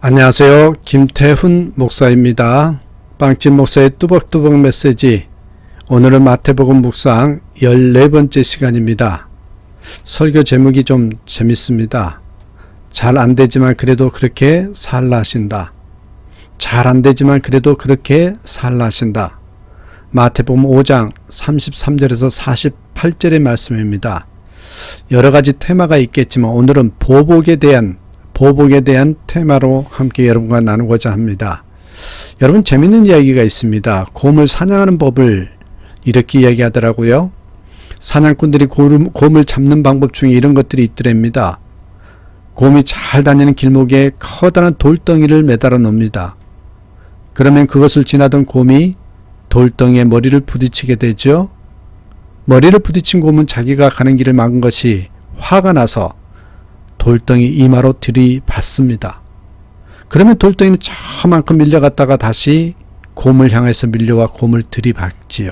안녕하세요. 김태훈 목사입니다. 빵집 목사의 뚜벅뚜벅 메시지. 오늘은 마태복음 묵상 14번째 시간입니다. 설교 제목이 좀 재밌습니다. 잘 안되지만 그래도 그렇게 살라 하신다. 잘 안되지만 그래도 그렇게 살라 하신다. 마태복음 5장 33절에서 48절의 말씀입니다. 여러가지 테마가 있겠지만 오늘은 보복에 대한 테마로 함께 여러분과 나누고자 합니다. 여러분, 재밌는 이야기가 있습니다. 곰을 사냥하는 법을 이렇게 이야기하더라고요. 사냥꾼들이 곰을 잡는 방법 중에 이런 것들이 있더랍니다. 곰이 잘 다니는 길목에 커다란 돌덩이를 매달아 놓습니다. 그러면 그것을 지나던 곰이 돌덩이에 머리를 부딪히게 되죠. 머리를 부딪힌 곰은 자기가 가는 길을 막은 것이 화가 나서 돌덩이 이마로 들이받습니다. 그러면 돌덩이는 저만큼 밀려갔다가 다시 곰을 향해서 밀려와 곰을 들이받지요.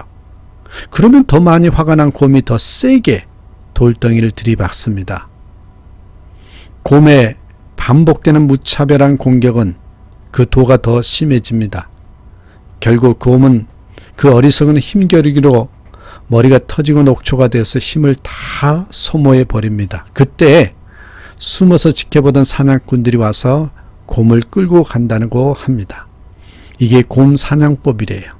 그러면 더 많이 화가 난 곰이 더 세게 돌덩이를 들이받습니다. 곰의 반복되는 무차별한 공격은 그 도가 더 심해집니다. 결국 곰은 그 어리석은 힘겨루기로 머리가 터지고 녹초가 되어서 힘을 다 소모해 버립니다. 그때 숨어서 지켜보던 사냥꾼들이 와서 곰을 끌고 간다고 합니다. 이게 곰 사냥법이래요.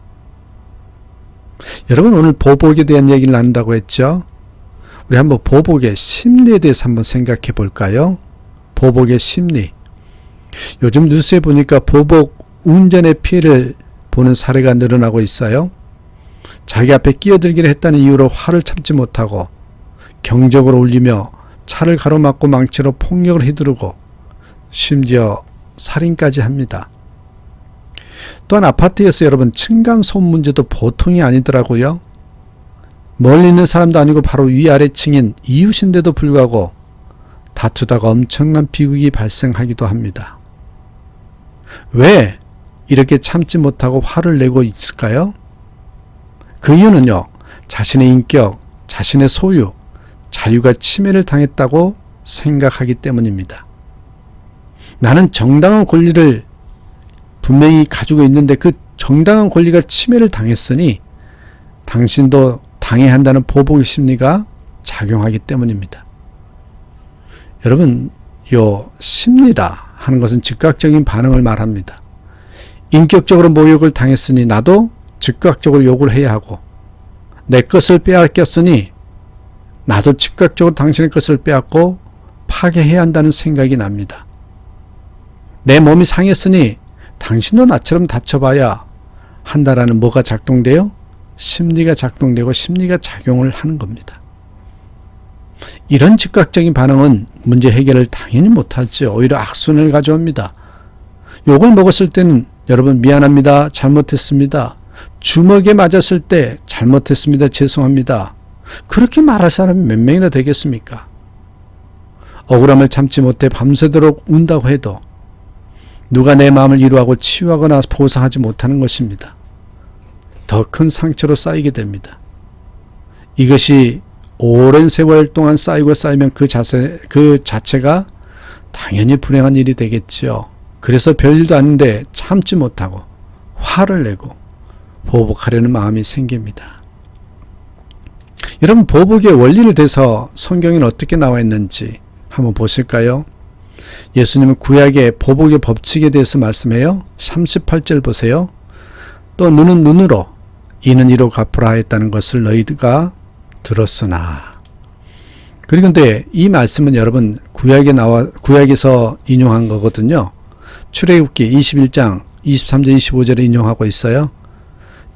여러분, 오늘 보복에 대한 얘기를 나눈다고 했죠? 우리 한번 보복의 심리에 대해서 한번 생각해 볼까요? 보복의 심리. 요즘 뉴스에 보니까 보복 운전의 피해를 보는 사례가 늘어나고 있어요. 자기 앞에 끼어들기를 했다는 이유로 화를 참지 못하고 경적을 울리며 차를 가로막고 망치로 폭력을 휘두르고 심지어 살인까지 합니다. 또한 아파트에서 여러분, 층간소음 문제도 보통이 아니더라고요. 멀리 있는 사람도 아니고 바로 위아래층인 이웃인데도 불구하고 다투다가 엄청난 비극이 발생하기도 합니다. 왜 이렇게 참지 못하고 화를 내고 있을까요? 그 이유는요, 자신의 인격, 자신의 소유, 자유가 침해를 당했다고 생각하기 때문입니다. 나는 정당한 권리를 분명히 가지고 있는데 그 정당한 권리가 침해를 당했으니 당신도 당해야 한다는 보복의 심리가 작용하기 때문입니다. 여러분, 요 심리다 하는 것은 즉각적인 반응을 말합니다. 인격적으로 모욕을 당했으니 나도 즉각적으로 욕을 해야 하고, 내 것을 빼앗겼으니 나도 즉각적으로 당신의 것을 빼앗고 파괴해야 한다는 생각이 납니다. 내 몸이 상했으니 당신도 나처럼 다쳐봐야 한다라는 뭐가 작동돼요? 심리가 작동되고 심리가 작용을 하는 겁니다. 이런 즉각적인 반응은 문제 해결을 당연히 못하죠. 오히려 악순환을 가져옵니다. 욕을 먹었을 때는 여러분, 미안합니다, 잘못했습니다, 주먹에 맞았을 때 잘못했습니다, 죄송합니다, 그렇게 말할 사람이 몇 명이나 되겠습니까? 억울함을 참지 못해 밤새도록 운다고 해도 누가 내 마음을 위로하고 치유하거나 보상하지 못하는 것입니다. 더 큰 상처로 쌓이게 됩니다. 이것이 오랜 세월 동안 쌓이면 그 자체가 당연히 불행한 일이 되겠지요. 그래서 별일도 아닌데 참지 못하고 화를 내고 보복하려는 마음이 생깁니다. 여러분, 보복의 원리를 대해서 성경에는 어떻게 나와 있는지 한번 보실까요? 예수님은 구약의 보복의 법칙에 대해서 말씀해요. 38절 보세요. 또 눈은 눈으로, 이는 이로 갚으라 했다는 것을 너희가 들었으나. 그리고 근데 이 말씀은 여러분, 구약에서 인용한 거거든요. 출애굽기 21장 23절 25절에 인용하고 있어요.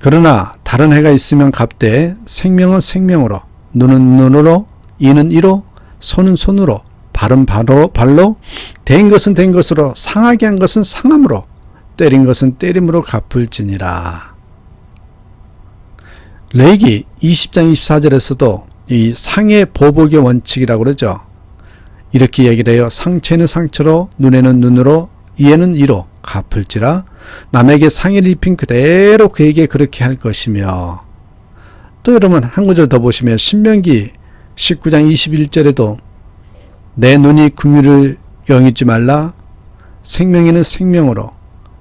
그러나 다른 해가 있으면 갚되 생명은 생명으로, 눈은 눈으로, 이는 이로, 손은 손으로, 발은 발로, 된 것은 된 것으로, 상하게 한 것은 상함으로, 때린 것은 때림으로 갚을지니라. 레위기 20장 24절에서도 이 상해 보복의 원칙이라고 그러죠. 이렇게 얘기를 해요. 상처에는 상처로, 눈에는 눈으로, 이에는 이로 갚을지라. 남에게 상해를 입힌 그대로 그에게 그렇게 할 것이며. 또 여러분, 한 구절 더 보시면 신명기 19장 21절에도 내 눈이 긍휼을 영이지 말라, 생명에는 생명으로,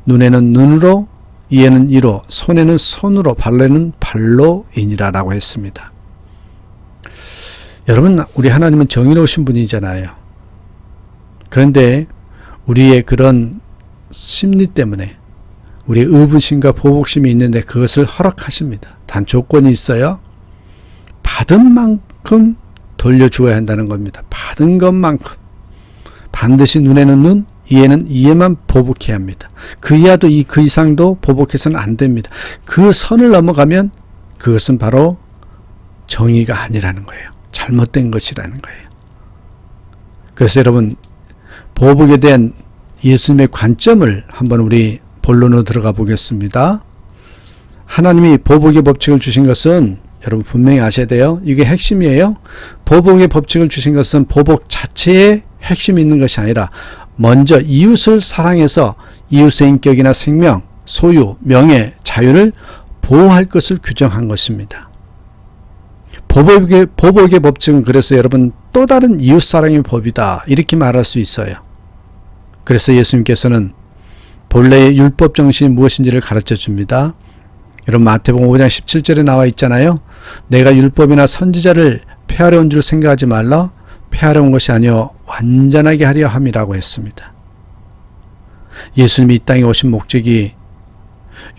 눈에는 눈으로, 이에는 이로, 손에는 손으로, 발에는 발로이니라 라고 했습니다. 여러분, 우리 하나님은 정의로우신 분이잖아요. 그런데 우리의 그런 심리 때문에 우리의 의분심과 보복심이 있는데 그것을 허락하십니다. 단 조건이 있어요. 받은 만큼 돌려주어야 한다는 겁니다. 받은 것만큼. 반드시 눈에는 눈, 이에는 이에만 보복해야 합니다. 그 이하도 그 이상도 보복해서는 안 됩니다. 그 선을 넘어가면 그것은 바로 정의가 아니라는 거예요. 잘못된 것이라는 거예요. 그래서 여러분, 보복에 대한 예수님의 관점을 한번 우리 본론으로 들어가 보겠습니다. 하나님이 보복의 법칙을 주신 것은 여러분 분명히 아셔야 돼요. 이게 핵심이에요. 보복의 법칙을 주신 것은 보복 자체에 핵심이 있는 것이 아니라 먼저 이웃을 사랑해서 이웃의 인격이나 생명, 소유, 명예, 자유를 보호할 것을 규정한 것입니다. 보복의 법칙은 그래서 여러분 또 다른 이웃사랑의 법이다 이렇게 말할 수 있어요. 그래서 예수님께서는 본래의 율법 정신이 무엇인지를 가르쳐 줍니다. 여러분 마태복음 5장 17절에 나와 있잖아요. 내가 율법이나 선지자를 폐하려 온 줄 생각하지 말라. 폐하려 온 것이 아니요 완전하게 하려 함이라고 했습니다. 예수님이 이 땅에 오신 목적이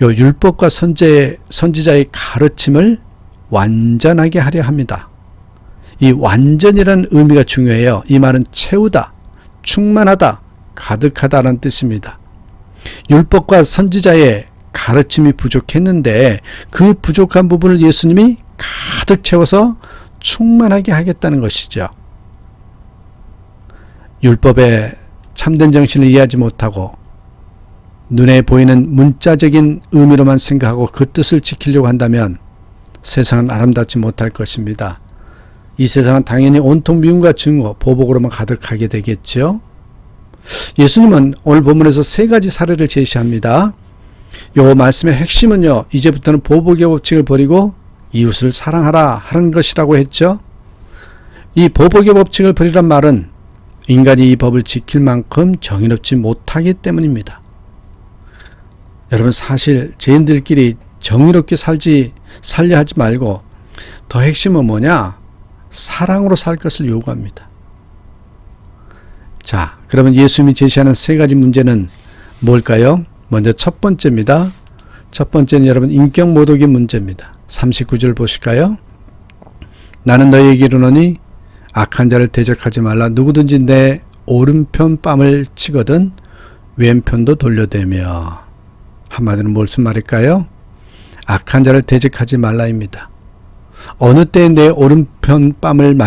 요 율법과 선지자의 가르침을 완전하게 하려 합니다. 이 완전이라는 의미가 중요해요. 이 말은 채우다, 충만하다, 가득하다라는 뜻입니다. 율법과 선지자의 가르침이 부족했는데 그 부족한 부분을 예수님이 가득 채워서 충만하게 하겠다는 것이죠. 율법의 참된 정신을 이해하지 못하고 눈에 보이는 문자적인 의미로만 생각하고 그 뜻을 지키려고 한다면 세상은 아름답지 못할 것입니다. 이 세상은 당연히 온통 미움과 증오, 보복으로만 가득하게 되겠죠. 예수님은 오늘 본문에서 세 가지 사례를 제시합니다. 이 말씀의 핵심은요, 이제부터는 보복의 법칙을 버리고 이웃을 사랑하라 하는 것이라고 했죠. 이 보복의 법칙을 버리란 말은 인간이 이 법을 지킬 만큼 정의롭지 못하기 때문입니다. 여러분 사실 죄인들끼리 정의롭게 살려 하지 말고 더 핵심은 뭐냐? 사랑으로 살 것을 요구합니다. 자, 그러면 예수님이 제시하는 세 가지 문제는 뭘까요? 먼저 첫 번째입니다. 첫 번째는 여러분 인격 모독의 문제입니다. 39절 보실까요? 나는 너희에게 이르노니 악한 자를 대적하지 말라. 누구든지 내 오른편 뺨을 치거든 왼편도 돌려대며. 한마디로 무슨 말일까요? 악한 자를 대적하지 말라입니다. 어느 때에 내 오른편 뺨을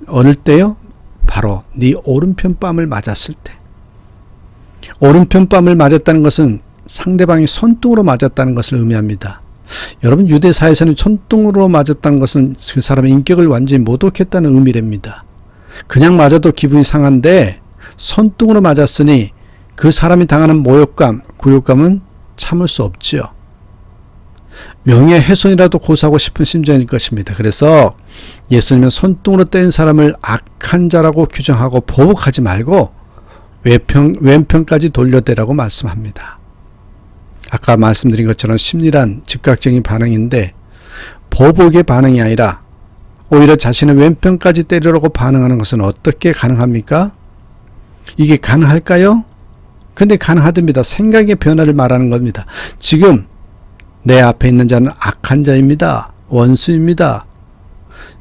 어느 때요? 바로 네 오른편 뺨을 맞았을 때. 오른편 뺨을 맞았다는 것은 상대방이 손등으로 맞았다는 것을 의미합니다. 여러분 유대사에서는 손등으로 맞았다는 것은 그 사람의 인격을 완전히 모독했다는 의미랍니다. 그냥 맞아도 기분이 상한데 손등으로 맞았으니 그 사람이 당하는 모욕감, 굴욕감은 참을 수 없지요. 명예훼손이라도 고소하고 싶은 심정일 것입니다. 그래서 예수님은 손등으로 때린 사람을 악한 자라고 규정하고 보복하지 말고 왼편까지 돌려대라고 말씀합니다. 아까 말씀드린 것처럼 심리란 즉각적인 반응인데 보복의 반응이 아니라 오히려 자신의 왼편까지 때리려고 반응하는 것은 어떻게 가능합니까? 이게 가능할까요? 근데 가능하답니다. 생각의 변화를 말하는 겁니다. 지금 내 앞에 있는 자는 악한 자입니다. 원수입니다.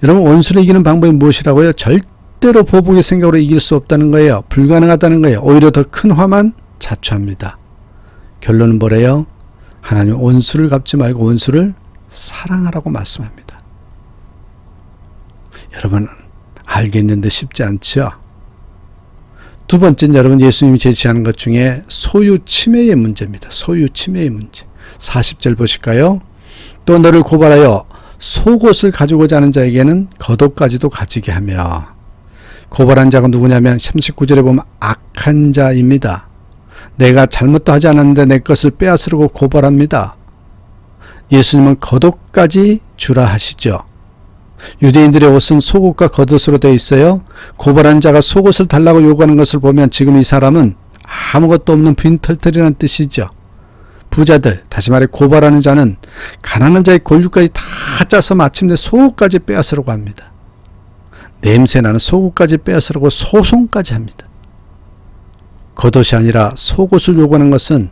여러분 원수를 이기는 방법이 무엇이라고요? 절대로 보복의 생각으로 이길 수 없다는 거예요. 불가능하다는 거예요. 오히려 더 큰 화만 자초합니다. 결론은 뭐래요? 하나님 원수를 갚지 말고 원수를 사랑하라고 말씀합니다. 여러분 알겠는데 쉽지 않죠? 두 번째는 여러분 예수님이 제시하는 것 중에 소유 침해의 문제입니다. 소유 침해의 문제. 40절 보실까요? 또 너를 고발하여 속옷을 가지고자 하는 자에게는 겉옷까지도 가지게 하며. 고발한 자가 누구냐면 39절에 보면 악한 자입니다. 내가 잘못도 하지 않았는데 내 것을 빼앗으려고 고발합니다. 예수님은 겉옷까지 주라 하시죠. 유대인들의 옷은 속옷과 겉옷으로 되어 있어요. 고발한 자가 속옷을 달라고 요구하는 것을 보면 지금 이 사람은 아무것도 없는 빈털털이라는 뜻이죠. 부자들, 다시 말해 고발하는 자는 가난한 자의 권류까지 다 짜서 마침내 속옷까지 빼앗으려고 합니다. 냄새나는 속옷까지 빼앗으려고 소송까지 합니다. 겉옷이 아니라 속옷을 요구하는 것은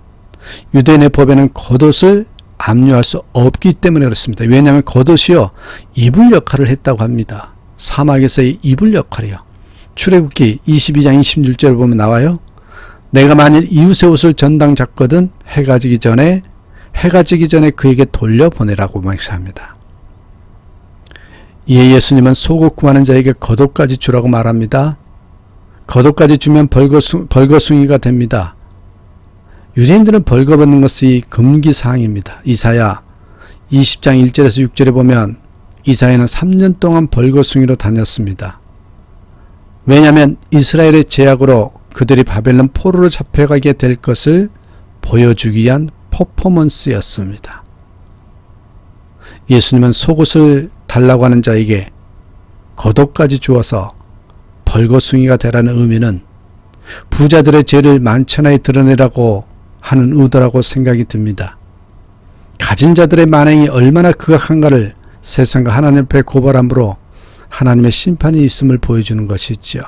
유대인의 법에는 겉옷을 압류할 수 없기 때문에 그렇습니다. 왜냐하면 겉옷이요, 이불 역할을 했다고 합니다. 사막에서의 이불 역할이요. 출애굽기 22장 26절을 보면 나와요. 내가 만일 이웃의 옷을 전당 잡거든 해가 지기 전에 그에게 돌려보내라고 말씀합니다. 이에 예수님은 속옷 구하는 자에게 겉옷까지 주라고 말합니다. 겉옷까지 주면 벌거숭이가 됩니다. 유대인들은 벌거벗는 것이 금기사항입니다. 이사야 20장 1절에서 6절에 보면 이사야는 3년 동안 벌거숭이로 다녔습니다. 왜냐하면 이스라엘의 제약으로 그들이 바벨론 포로로 잡혀가게 될 것을 보여주기 위한 퍼포먼스였습니다. 예수님은 속옷을 달라고 하는 자에게 겉옷까지 주어서 벌거숭이가 되라는 의미는 부자들의 죄를 만천하에 드러내라고 하는 의도라고 생각이 듭니다. 가진 자들의 만행이 얼마나 극악한가를 세상과 하나님 앞에 고발함으로 하나님의 심판이 있음을 보여주는 것이지요.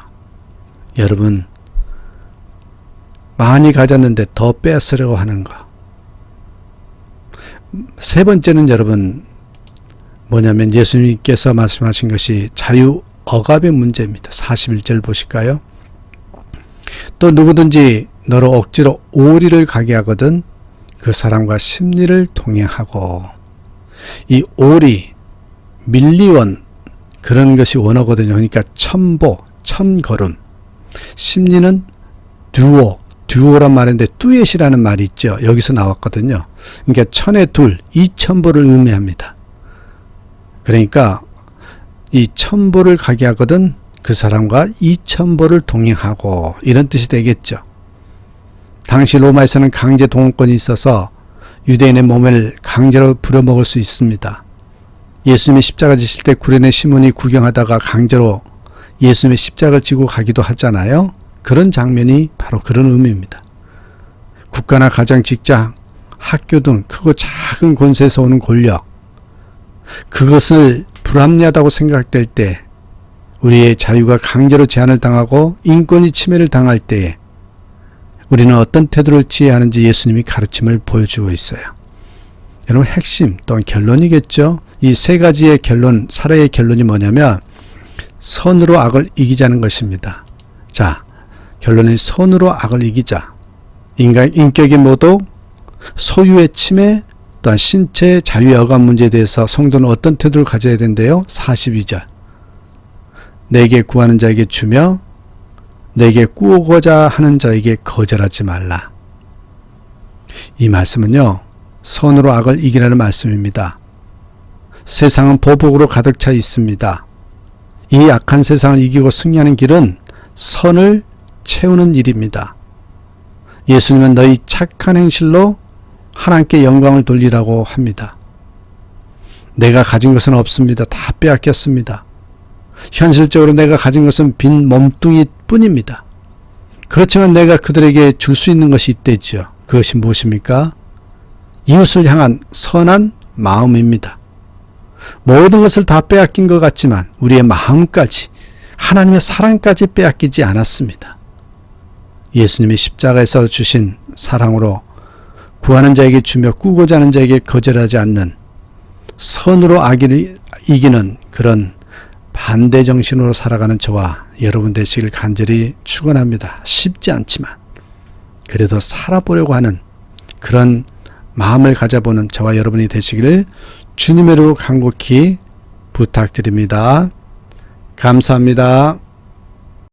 여러분, 많이 가졌는데 더 빼앗으려고 하는 것. 세 번째는 여러분 뭐냐면 예수님께서 말씀하신 것이 자유억압의 문제입니다. 41절 보실까요? 또 누구든지 너로 억지로 오리를 가게 하거든 그 사람과 심리를 동행하고. 이 오리, 밀리원 그런 것이 원어거든요. 그러니까 천보, 천걸음. 심리는 듀오란 말인데 뚜엣이라는 말이 있죠. 여기서 나왔거든요. 그러니까 천의 둘, 2000보를 의미합니다. 그러니까 이 1000보를 가게 하거든 그 사람과 2000보를 동행하고, 이런 뜻이 되겠죠. 당시 로마에서는 강제 동원권이 있어서 유대인의 몸을 강제로 부려먹을 수 있습니다. 예수님이 십자가 지실 때 구레네 시몬이 구경하다가 강제로 예수님의 십자가를 지고 가기도 하잖아요. 그런 장면이 바로 그런 의미입니다. 국가나 가정, 직장, 학교 등 크고 작은 권세에서 오는 권력, 그것을 불합리하다고 생각될 때, 우리의 자유가 강제로 제한을 당하고 인권이 침해를 당할 때에 우리는 어떤 태도를 취해야 하는지 예수님이 가르침을 보여주고 있어요. 여러분, 핵심 또는 결론이겠죠. 이 세 가지의 결론, 사례의 결론이 뭐냐면 선으로 악을 이기자는 것입니다. 자, 결론은 선으로 악을 이기자. 인격의 모독, 소유의 침해, 또한 신체의 자유의 억압 문제에 대해서 성도는 어떤 태도를 가져야 된대요? 42절. 내게 구하는 자에게 주며 내게 꾸고자 하는 자에게 거절하지 말라. 이 말씀은요, 선으로 악을 이기라는 말씀입니다. 세상은 보복으로 가득 차 있습니다. 이 악한 세상을 이기고 승리하는 길은 선을 채우는 일입니다. 예수님은 너희 착한 행실로 하나님께 영광을 돌리라고 합니다. 내가 가진 것은 없습니다. 다 빼앗겼습니다. 현실적으로 내가 가진 것은 빈 몸뚱이 뿐입니다. 그렇지만 내가 그들에게 줄 수 있는 것이 있대죠. 그것이 무엇입니까? 이웃을 향한 선한 마음입니다. 모든 것을 다 빼앗긴 것 같지만 우리의 마음까지, 하나님의 사랑까지 빼앗기지 않았습니다. 예수님이 십자가에서 주신 사랑으로 구하는 자에게 주며 꾸고자 하는 자에게 거절하지 않는, 선으로 악을 이기는 그런 반대 정신으로 살아가는 저와 여러분 되시길 간절히 축원합니다. 쉽지 않지만 그래도 살아보려고 하는 그런 마음을 가져보는 저와 여러분이 되시기를 주님의 이름으로 간곡히 부탁드립니다. 감사합니다.